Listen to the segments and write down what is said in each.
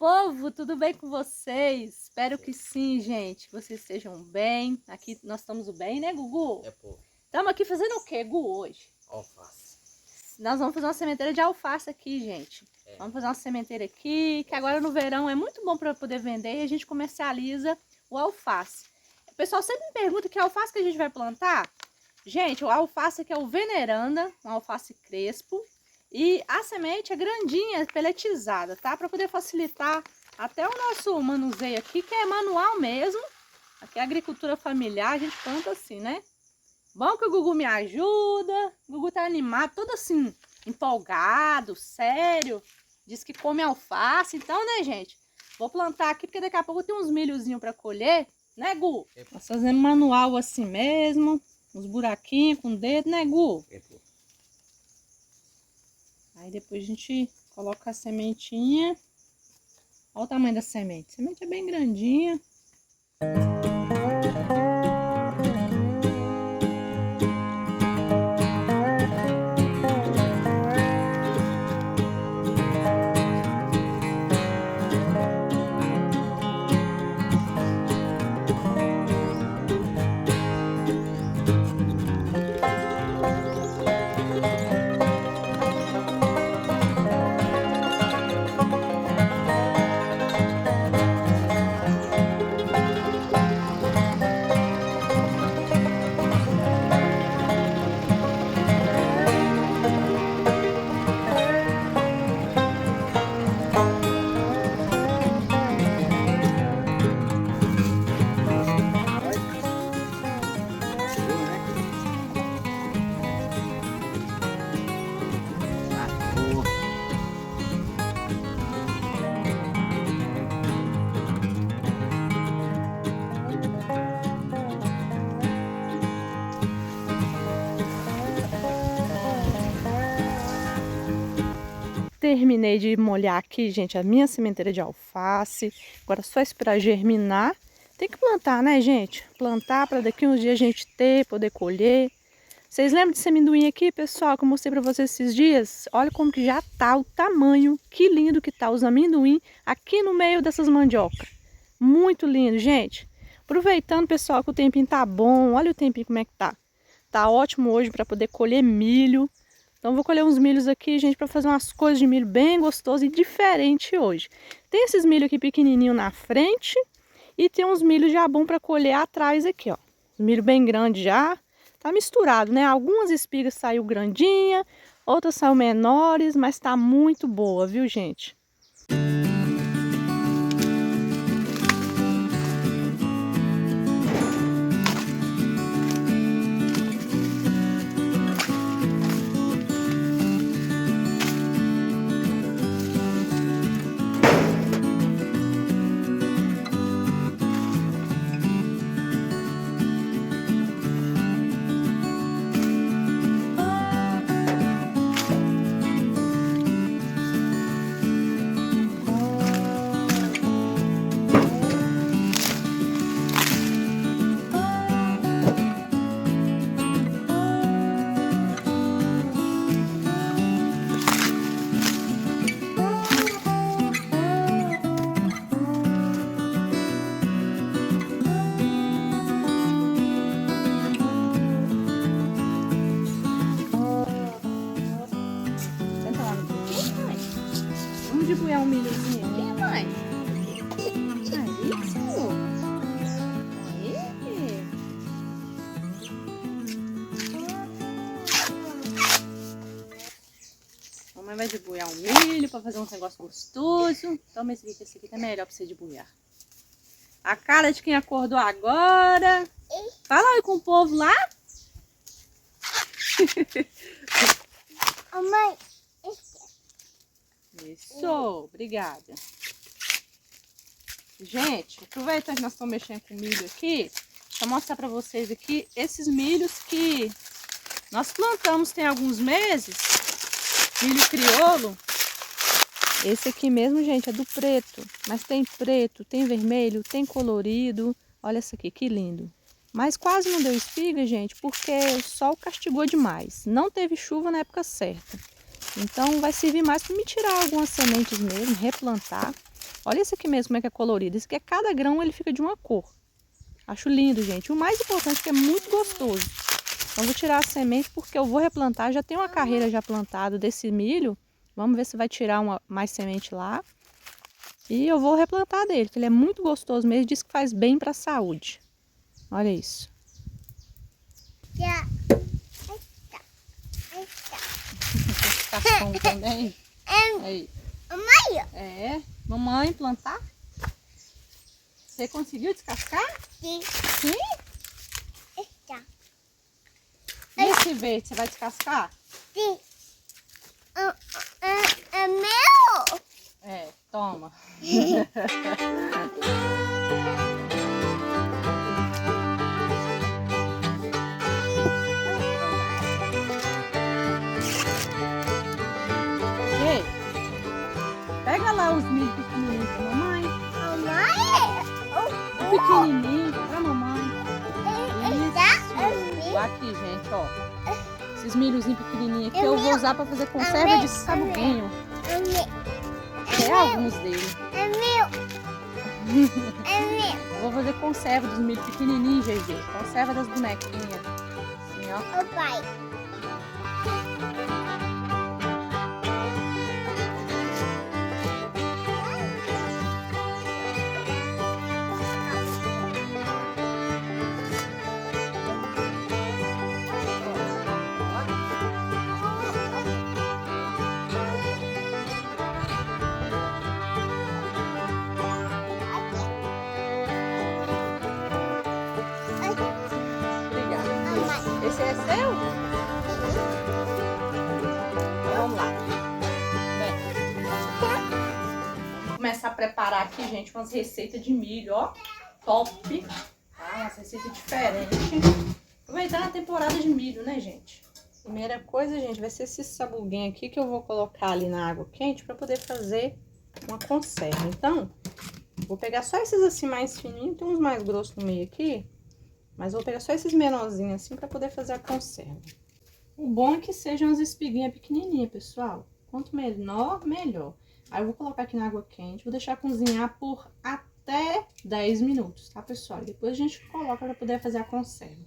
povo, tudo bem com vocês? Espero que sim, gente, que vocês estejam bem. Aqui nós estamos bem, né, Gugu? Pô. Estamos aqui fazendo o que, Gugu, hoje? Alface. Nós vamos fazer uma sementeira de alface aqui, gente. Vamos fazer uma sementeira aqui, que agora no verão é muito bom para poder vender e a gente comercializa o alface. O pessoal sempre me pergunta que alface que a gente vai plantar. Gente, o alface aqui é o veneranda, um alface crespo. E a semente é grandinha, peletizada, tá? Para poder facilitar até o nosso manuseio aqui, que é manual mesmo. Aqui é agricultura familiar, a gente planta assim, né? Bom que o Gugu me ajuda. O Gugu tá animado, todo assim, empolgado, sério. Diz que come alface. Então, né, gente? Vou plantar aqui, porque daqui a pouco tem uns milhozinhos para colher, né, Gu? Nós fazendo manual assim mesmo. Uns buraquinhos com o dedo, né, Gu? Aí depois a gente coloca a sementinha. Olha o tamanho da semente. A semente é bem grandinha. Terminei de molhar aqui, gente, a minha sementeira de alface. Agora é só esperar germinar. Tem que plantar, né, gente? Plantar para daqui uns dias a gente poder colher. Vocês lembram desse amendoim aqui, pessoal, que eu mostrei para vocês esses dias? Olha como que já tá o tamanho. Que lindo que tá os amendoim aqui no meio dessas mandioca. Muito lindo, gente. Aproveitando, pessoal, que o tempinho tá bom. Olha o tempinho como é que tá. Tá ótimo hoje para poder colher milho. Então vou colher uns milhos aqui, gente, para fazer umas coisas de milho bem gostoso e diferente hoje. Tem esses milho aqui pequenininho na frente e tem uns milhos já bom para colher atrás aqui, ó. Milho bem grande já. Tá misturado, né? Algumas espigas saiu grandinha, outras saiu menores, mas tá muito boa, viu, gente? Vamos debulhar um milhozinho aqui, mãe? Isso. Aí. Mamãe vai debulhar um milho para fazer um negócio gostoso. Toma esse aqui, que esse aqui tá melhor para você debulhar. A cara de quem acordou agora. Fala aí com o povo lá. Mãe. Isso, obrigada. Gente, aproveitando que nós estamos mexendo com milho aqui, deixa eu mostrar para vocês aqui esses milhos que nós plantamos tem alguns meses. Milho crioulo. Esse aqui mesmo, gente, é do preto, mas tem preto, tem vermelho, tem colorido. Olha essa aqui, que lindo. Mas quase não deu espiga, gente, porque o sol castigou demais. Não teve chuva na época certa. Então vai servir mais para me tirar algumas sementes mesmo, replantar. Olha esse aqui mesmo como é que é colorido. Esse aqui é cada grão, ele fica de uma cor. Acho lindo, gente. O mais importante é que é muito gostoso. Então, vou tirar a semente porque eu vou replantar. Já tem uma carreira já plantada desse milho. Vamos ver se vai tirar mais semente lá. E eu vou replantar dele, que ele é muito gostoso mesmo. Diz que faz bem para a saúde. Olha isso. Cascão também. Aí. É. Mamãe plantar? Você conseguiu descascar? Sim. Sim? E esse verde, você vai descascar? Sim. É meu? É, toma. Ei, pega lá os milho pequenininhos pra mamãe. O pequenininho pra mamãe. Isso. Aqui, gente, ó. Esses milhozinhos pequenininhos aqui eu vou usar pra fazer conserva de sabuguinho. É alguns deles. É meu. É meu. Vou fazer conserva dos milho pequenininhos, GG. Conserva das bonequinhas. Assim, ó. O pai. Esse é seu? Vamos lá. Vou começar a preparar aqui, gente, umas receitas de milho, ó. Top. Tá? Umas receitas diferentes. Aproveitando a temporada de milho, né, gente? Primeira coisa, gente, vai ser esse sabuguinho aqui que eu vou colocar ali na água quente para poder fazer uma conserva. Então, vou pegar só esses assim mais fininhos. Tem uns mais grossos no meio aqui. Mas vou pegar só esses menorzinhos assim para poder fazer a conserva. O bom é que sejam as espiguinhas pequenininhas, pessoal. Quanto menor, melhor. Aí eu vou colocar aqui na água quente, vou deixar cozinhar por até 10 minutos, tá, pessoal? E depois a gente coloca para poder fazer a conserva.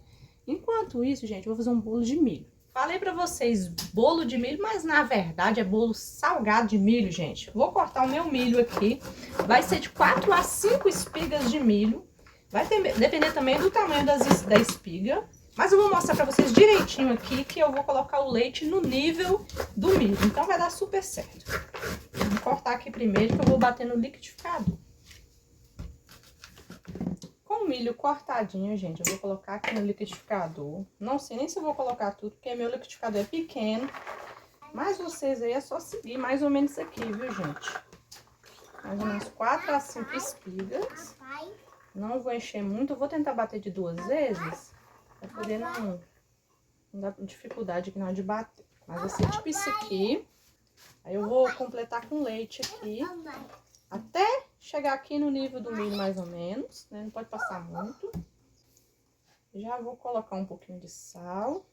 Enquanto isso, gente, eu vou fazer um bolo de milho. Falei pra vocês bolo de milho, mas na verdade é bolo salgado de milho, gente. Vou cortar o meu milho aqui. Vai ser de 4 a 5 espigas de milho. Vai depender também do tamanho da espiga. Mas eu vou mostrar pra vocês direitinho aqui que eu vou colocar o leite no nível do milho. Então vai dar super certo. Vou cortar aqui primeiro que eu vou bater no liquidificador. Com o milho cortadinho, gente, eu vou colocar aqui no liquidificador. Não sei nem se eu vou colocar tudo, porque meu liquidificador é pequeno. Mas vocês aí é só seguir mais ou menos isso aqui, viu, gente? Mais ou menos 4 a 5 espigas. Não vou encher muito, eu vou tentar bater de 2 vezes, pra poder não dar dificuldade aqui na hora de bater. Mas vai ser tipo isso aqui. Aí eu vou completar com leite aqui, até chegar aqui no nível do milho mais ou menos, né? Não pode passar muito. Já vou colocar um pouquinho de sal.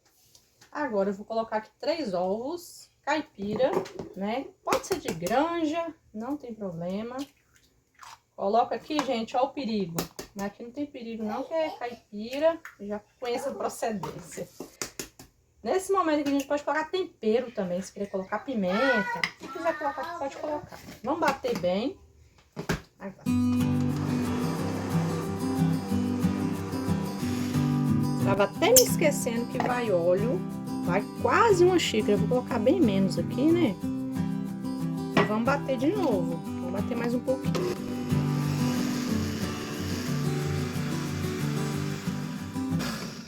Agora eu vou colocar aqui 3 ovos caipira, né? Pode ser de granja, não tem problema. Coloca aqui, gente, ó o perigo. Mas aqui não tem perigo não, que é caipira. Eu já conheço a procedência. Nesse momento aqui a gente pode colocar tempero também. Se quiser colocar pimenta. Se quiser colocar aqui, pode colocar. Vamos bater bem. Agora. Tava até me esquecendo que vai óleo. Vai quase uma xícara. Eu vou colocar bem menos aqui, né? E vamos bater de novo. Vamos bater mais um pouquinho.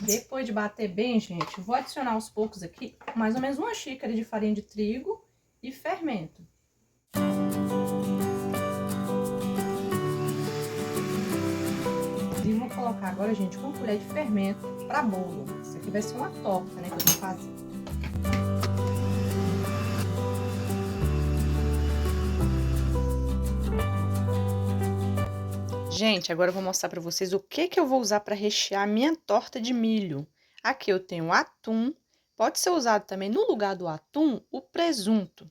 Depois de bater bem, gente, vou adicionar aos poucos aqui mais ou menos uma xícara de farinha de trigo e fermento. E vou colocar agora, gente, uma colher de fermento para bolo. Isso aqui vai ser uma torta, né, que eu vou fazer. Gente, agora eu vou mostrar para vocês o que eu vou usar para rechear a minha torta de milho. Aqui eu tenho atum, pode ser usado também no lugar do atum o presunto.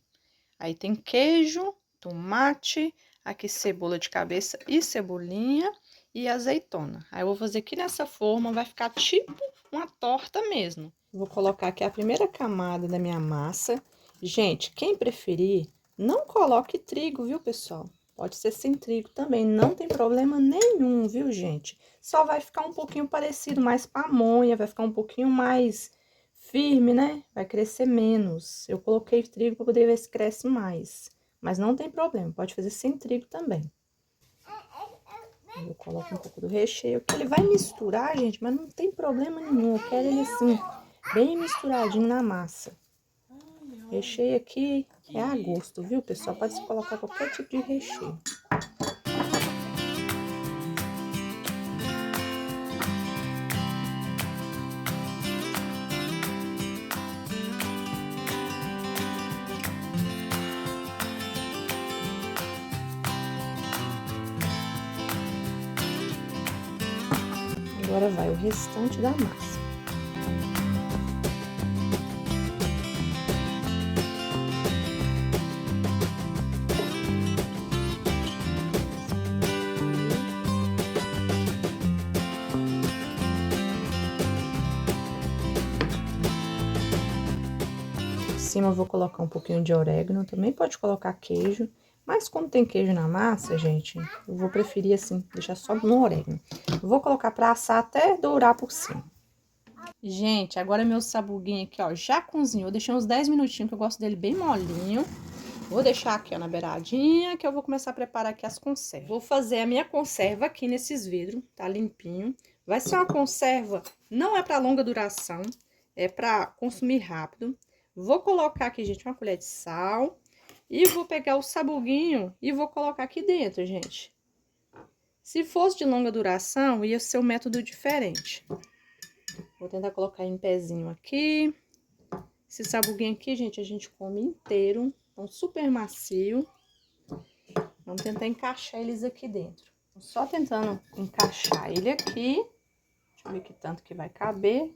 Aí tem queijo, tomate, aqui cebola de cabeça e cebolinha e azeitona. Aí eu vou fazer aqui nessa forma, vai ficar tipo uma torta mesmo. Vou colocar aqui a primeira camada da minha massa. Gente, quem preferir, não coloque trigo, viu, pessoal? Pode ser sem trigo também, não tem problema nenhum, viu, gente? Só vai ficar um pouquinho parecido, mais pamonha, vai ficar um pouquinho mais firme, né? Vai crescer menos. Eu coloquei trigo para poder ver se cresce mais. Mas não tem problema, pode fazer sem trigo também. Eu coloco um pouco do recheio, que ele vai misturar, gente, mas não tem problema nenhum. Eu quero ele assim, bem misturadinho na massa. Recheio aqui é a gosto, viu, pessoal? Pode colocar qualquer tipo de recheio. Agora vai o restante da massa. Em cima eu vou colocar um pouquinho de orégano, também pode colocar queijo, mas como tem queijo na massa, gente, eu vou preferir assim, deixar só no orégano. Eu vou colocar pra assar até dourar por cima. Gente, agora meu sabuguinho aqui, ó, já cozinhou, deixei uns 10 minutinhos, que eu gosto dele bem molinho. Vou deixar aqui, ó, na beiradinha, que eu vou começar a preparar aqui as conservas. Vou fazer a minha conserva aqui nesses vidros, tá limpinho. Vai ser uma conserva, não é pra longa duração, é pra consumir rápido. Vou colocar aqui, gente, uma colher de sal. E vou pegar o sabuguinho e vou colocar aqui dentro, gente. Se fosse de longa duração, ia ser um método diferente. Vou tentar colocar em pezinho aqui. Esse sabuguinho aqui, gente, a gente come inteiro. Então, super macio. Vamos tentar encaixar eles aqui dentro. Só tentando encaixar ele aqui. Deixa eu ver que tanto que vai caber.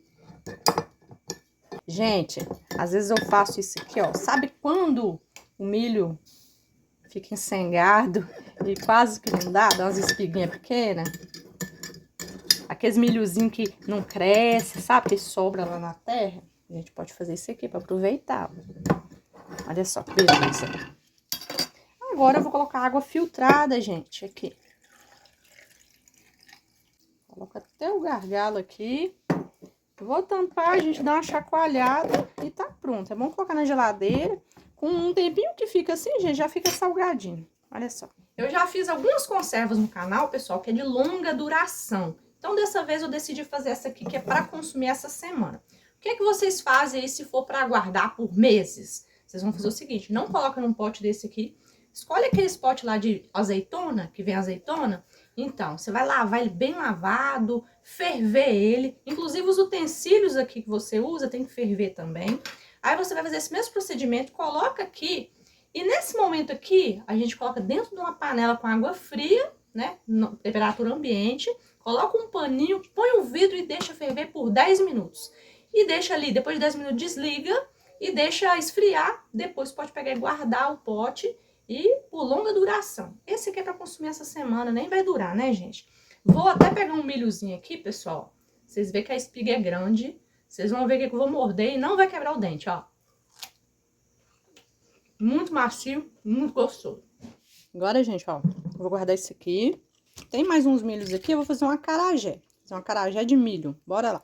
Gente, às vezes eu faço isso aqui, ó. Sabe quando o milho fica ensengado e quase que não dá umas espiguinhas pequenas? Aqueles milhozinhos que não cresce, sabe? Que sobra lá na terra. A gente pode fazer isso aqui para aproveitar. Olha só que beleza. Agora eu vou colocar água filtrada, gente, aqui. Coloca até o gargalo aqui. Vou tampar, a gente dá uma chacoalhada e tá pronto. É bom colocar na geladeira. Com um tempinho que fica assim, gente, já fica salgadinho. Olha só. Eu já fiz algumas conservas no canal, pessoal, que é de longa duração. Então, dessa vez eu decidi fazer essa aqui, que é para consumir essa semana. O que é que vocês fazem aí se for para guardar por meses? Vocês vão fazer o seguinte, não coloca num pote desse aqui. Escolhe aqueles potes lá de azeitona, que vem azeitona. Então, você vai lavar ele bem lavado, ferver ele. Inclusive, os utensílios aqui que você usa tem que ferver também. Aí, você vai fazer esse mesmo procedimento, coloca aqui. E nesse momento aqui, a gente coloca dentro de uma panela com água fria, né? Temperatura ambiente. Coloca um paninho, põe o vidro e deixa ferver por 10 minutos. E deixa ali, depois de 10 minutos, desliga e deixa esfriar. Depois pode pegar e guardar o pote. E por longa duração. Esse aqui é para consumir essa semana, nem vai durar, né, gente? Vou até pegar um milhozinho aqui, pessoal. Vocês veem que a espiga é grande. Vocês vão ver que eu vou morder e não vai quebrar o dente, ó. Muito macio, muito gostoso. Agora, gente, ó, vou guardar esse aqui. Tem mais uns milhos aqui, eu vou fazer um acarajé. Fazer um acarajé de milho. Bora lá.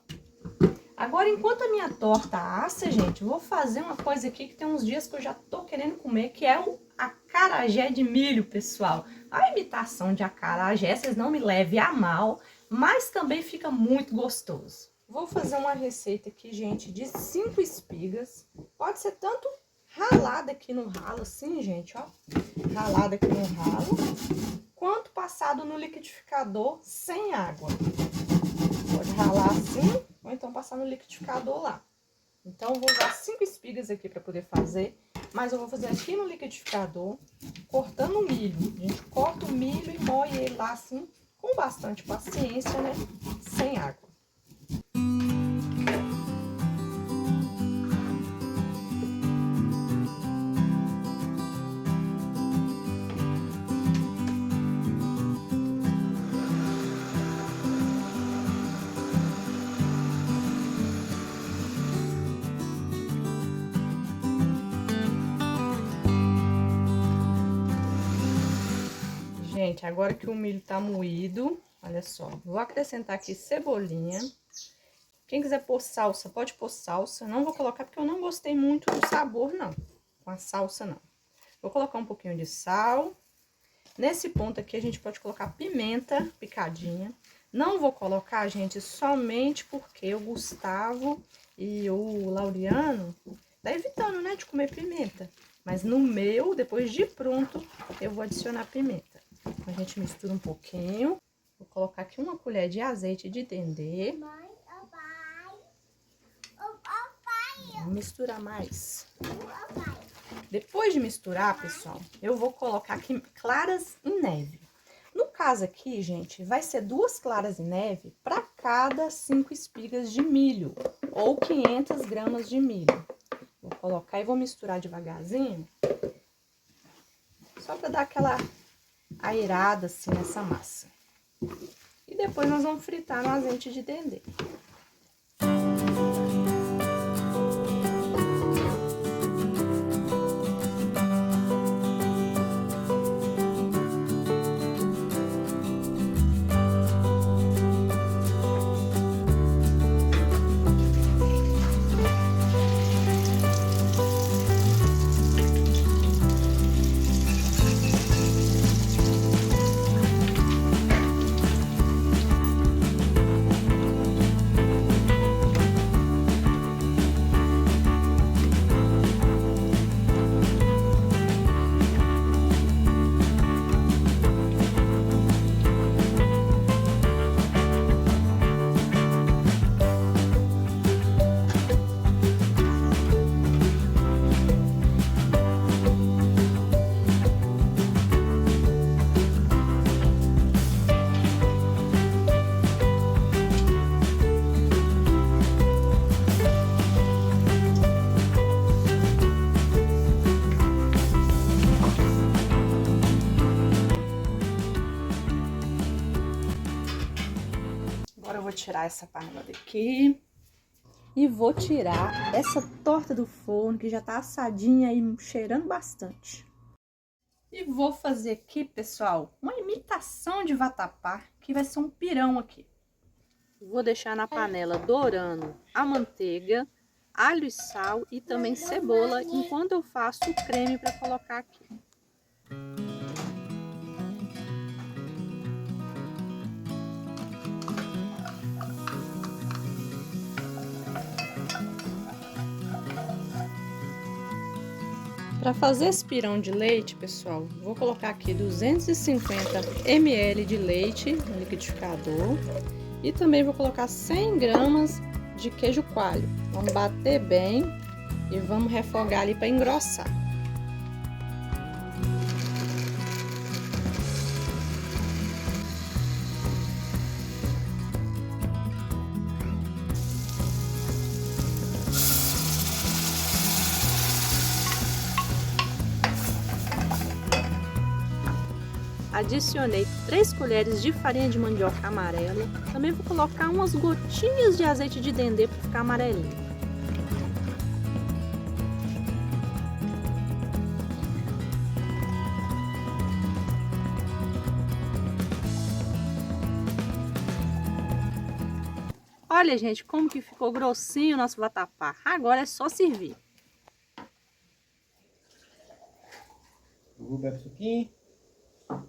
Agora, enquanto a minha torta assa, gente, eu vou fazer uma coisa aqui que tem uns dias que eu já tô querendo comer, que é o acarajé de milho, pessoal. A imitação de acarajé, vocês não me levem a mal, mas também fica muito gostoso. Vou fazer uma receita aqui, gente, de 5 espigas. Pode ser tanto ralada aqui no ralo, assim, gente, ó. Ralada aqui no ralo, quanto passado no liquidificador sem água. Pode ralar assim, ou então passar no liquidificador lá. Então, eu vou usar 5 espigas aqui para poder fazer, mas eu vou fazer aqui no liquidificador, cortando o milho. A gente corta o milho e moe ele lá assim, com bastante paciência, né? Sem água. gente, agora que o milho tá moído, olha só, vou acrescentar aqui cebolinha. Quem quiser pôr salsa, pode pôr salsa. Não vou colocar porque eu não gostei muito do sabor, não. Com a salsa, não. Vou colocar um pouquinho de sal. Nesse ponto aqui, a gente pode colocar pimenta picadinha. Não vou colocar, gente, somente porque o Gustavo e o Laureano tá evitando, né, de comer pimenta. Mas no meu, depois de pronto, eu vou adicionar pimenta. A gente mistura um pouquinho. Vou colocar aqui uma colher de azeite de dendê. Vou misturar mais. Depois de misturar, pessoal, eu vou colocar aqui claras em neve. No caso aqui, gente, vai ser 2 claras em neve para cada 5 espigas de milho, ou 500 gramas de milho. Vou colocar e vou misturar devagarzinho, só para dar aquela aerada assim nessa massa. E depois nós vamos fritar no azeite de dendê. Agora eu vou tirar essa panela daqui e vou tirar essa torta do forno que já tá assadinha e cheirando bastante. E vou fazer aqui, pessoal, uma imitação de vatapá, que vai ser um pirão aqui. Vou deixar na panela dourando a manteiga, alho e sal e também cebola, enquanto eu faço o creme para colocar aqui. Para fazer esse pirão de leite, pessoal, vou colocar aqui 250 ml de leite no liquidificador e também vou colocar 100 gramas de queijo coalho. Vamos bater bem e vamos refogar ali para engrossar. Adicionei 3 colheres de farinha de mandioca amarela. Também vou colocar umas gotinhas de azeite de dendê para ficar amarelinho. Olha, gente, como que ficou grossinho o nosso vatapá. Agora é só servir. Bebe suquinho.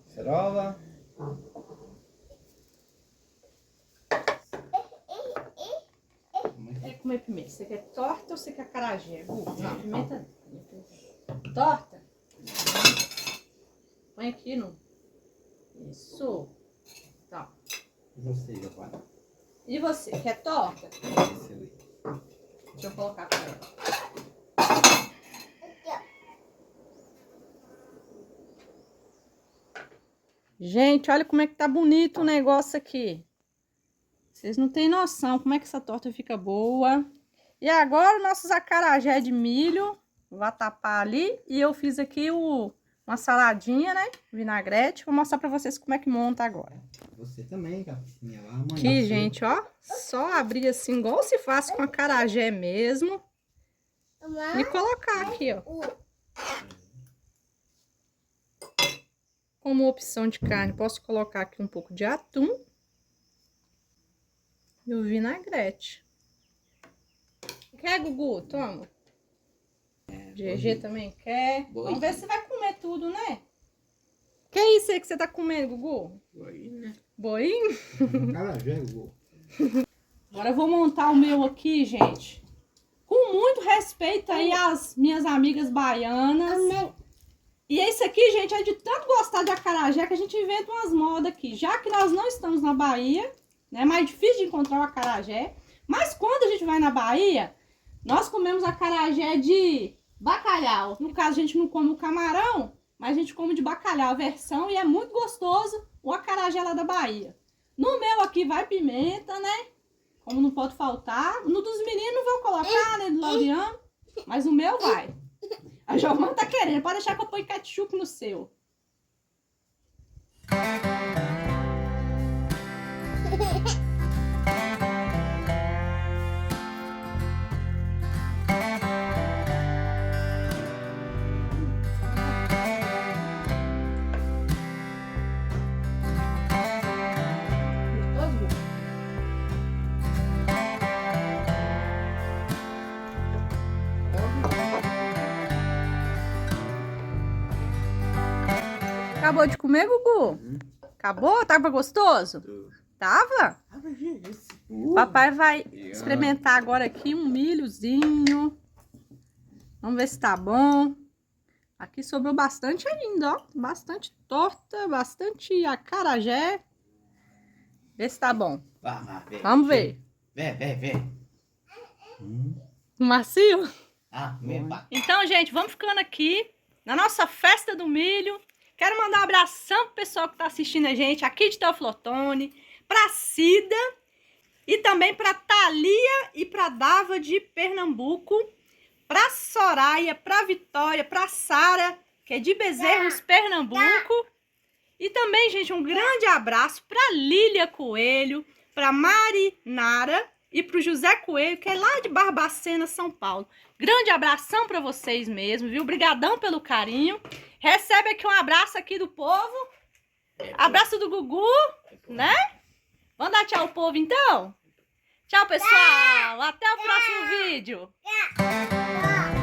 Cerola. Quer comer pimenta? Você quer torta ou você quer acarajé? Não, pimenta. Torta? Põe aqui no. Isso. Tá. E você, Giovana? E você, quer torta? Esse Deixa eu colocar pra ela. Gente, olha como é que tá bonito o negócio aqui. Vocês não têm noção como é que essa torta fica boa. E agora, nossos acarajé de milho. Vou tapar ali. E eu fiz aqui uma saladinha, né? Vinagrete. Vou mostrar pra vocês como é que monta agora. Você também, Capucinha. Aqui, gente, ó. Só abrir assim, igual se faz com acarajé mesmo. E colocar aqui, ó. como opção de carne, posso colocar aqui um pouco de atum e o vinagrete. Quer, Gugu? Toma. GG também quer. Vamos ver se vai comer tudo, né? Que é isso aí que você tá comendo, Gugu? Boinho, né? Boinho? Acarajé, Gugu. Agora eu vou montar o meu aqui, gente. Com muito respeito aí às minhas amigas baianas. E esse aqui, gente, é de tanto gostar de acarajé que a gente inventa umas modas aqui. Já que nós não estamos na Bahia, né? É mais difícil de encontrar o acarajé. Mas quando a gente vai na Bahia, nós comemos acarajé de bacalhau. No caso, a gente não come o camarão, mas a gente come de bacalhau a versão. E é muito gostoso o acarajé lá da Bahia. No meu aqui vai pimenta, né? Como não pode faltar. No dos meninos não vou colocar, né? Do Laureano. Mas o meu vai. A Giovana tá querendo. Pode deixar que eu ponho ketchup no seu. Acabou de comer, Gugu? Acabou? Tava gostoso? Tava? Papai vai experimentar agora aqui um milhozinho. Vamos ver se tá bom. Aqui sobrou bastante ainda, ó. Bastante torta, bastante acarajé. Vê se tá bom. Vamos ver. Vem. Macio? Vem. Então, gente, vamos ficando aqui na nossa festa do milho. Quero mandar um abração pro pessoal que tá assistindo a gente aqui de Teoflotone, pra Cida e também pra Thalia e pra Dava de Pernambuco, pra Soraya, pra Vitória, pra Sara, que é de Bezerros, Pernambuco. E também, gente, um grande abraço pra Lília Coelho, pra Mari Nara e pro José Coelho, que é lá de Barbacena, São Paulo. Grande abração pra vocês mesmo, viu? Obrigadão pelo carinho. Recebe aqui um abraço aqui do povo. Abraço do Gugu, né? Vamos dar tchau ao povo, então? Tchau, pessoal. Até o próximo vídeo. Tchau.